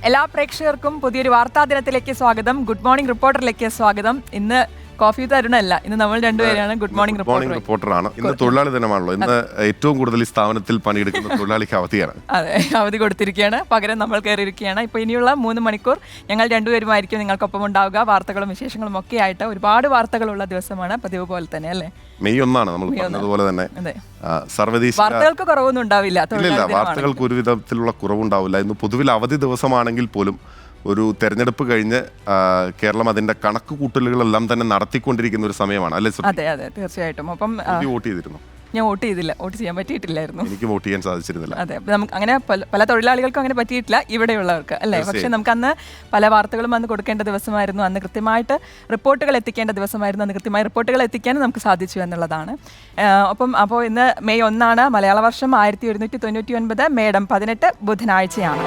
എല്ലാ പ്രേക്ഷകർക്കും പുതിയൊരു വാർത്താ ദിനത്തിലേക്ക് സ്വാഗതം. ഗുഡ് മോർണിംഗ് റിപ്പോർട്ടറിലേക്ക് സ്വാഗതം. ഇന്ന് കോഫി തരുണല്ല, ഇന്ന് നമ്മൾ രണ്ടുപേരാണ് ഗുഡ് മോർണിംഗ് റിപ്പോർട്ടറാണ്. ഇന്ന് തൊഴിലാളി ദിനമാണല്ലോ. ഇന്ന് ഏറ്റവും കൂടുതൽ ഈ സ്ഥാപനത്തിൽ പണിയെടുക്കുന്ന തൊഴിലാളിക്ക് അവധിയാണ്. അതെ, അവധി കൊടുത്തിരിക്കുകയാണ്. പകരം നമ്മൾ കയറിയിരിക്കുകയാണ്. ഇപ്പോൾ ഇനിയുള്ള 3 മണിക്കൂർ ഞങ്ങൾ രണ്ടുപേരുമായിരിക്കും നിങ്ങൾക്കൊപ്പം ഉണ്ടാവുക. വാർത്തകളും വിശേഷങ്ങളും ഒക്കെ ആയിട്ട് ഒരുപാട് വാർത്തകളുള്ള ദിവസമാണ്, പതിവ് പോലെ തന്നെ അല്ലേ. മെയ് 1 നമ്മൾ പറഞ്ഞതുപോലെ തന്നെ സർവ്വദേശീയ വാർത്തകൾക്ക് കുറവൊന്നും ഉണ്ടാവില്ല. വാർത്തകൾക്ക് ഒരു വിധത്തിലുള്ള കുറവുണ്ടാവില്ല. ഇന്ന് പൊതുവിൽ അവധി ദിവസമാണെങ്കിൽ പോലും ഒരു തെരഞ്ഞെടുപ്പ് കഴിഞ്ഞ് കേരളം അതിന്റെ കണക്ക് കൂട്ടലുകളെല്ലാം തന്നെ നടത്തിക്കൊണ്ടിരിക്കുന്ന ഒരു സമയമാണ് അല്ലേ? അതെ അതെ, തീർച്ചയായിട്ടും. അപ്പം വോട്ട് ചെയ്തിരുന്നു? ഞാൻ വോട്ട് ചെയ്തില്ല, വോട്ട് ചെയ്യാൻ പറ്റിയിട്ടില്ലായിരുന്നു. എനിക്ക് വോട്ട് ചെയ്യാൻ സാധിച്ചിരുന്നില്ല. അതെ, നമുക്ക് അങ്ങനെ പല തൊഴിലാളികൾക്കും അങ്ങനെ പറ്റിയിട്ടില്ല, ഇവിടെയുള്ളവർക്ക് അല്ലേ. പക്ഷെ നമുക്ക് അന്ന് പല വാർത്തകളും അന്ന് കൊടുക്കേണ്ട ദിവസമായിരുന്നു, അന്ന് കൃത്യമായിട്ട് റിപ്പോർട്ടുകൾ എത്തിക്കേണ്ട ദിവസമായിരുന്നു. അന്ന് കൃത്യമായി റിപ്പോർട്ടുകൾ എത്തിക്കാനും നമുക്ക് സാധിച്ചു എന്നുള്ളതാണ്. അപ്പോൾ ഇന്ന് മെയ് 1 മലയാള വർഷം 1199, മേടം 18 ബുധനാഴ്ചയാണ്.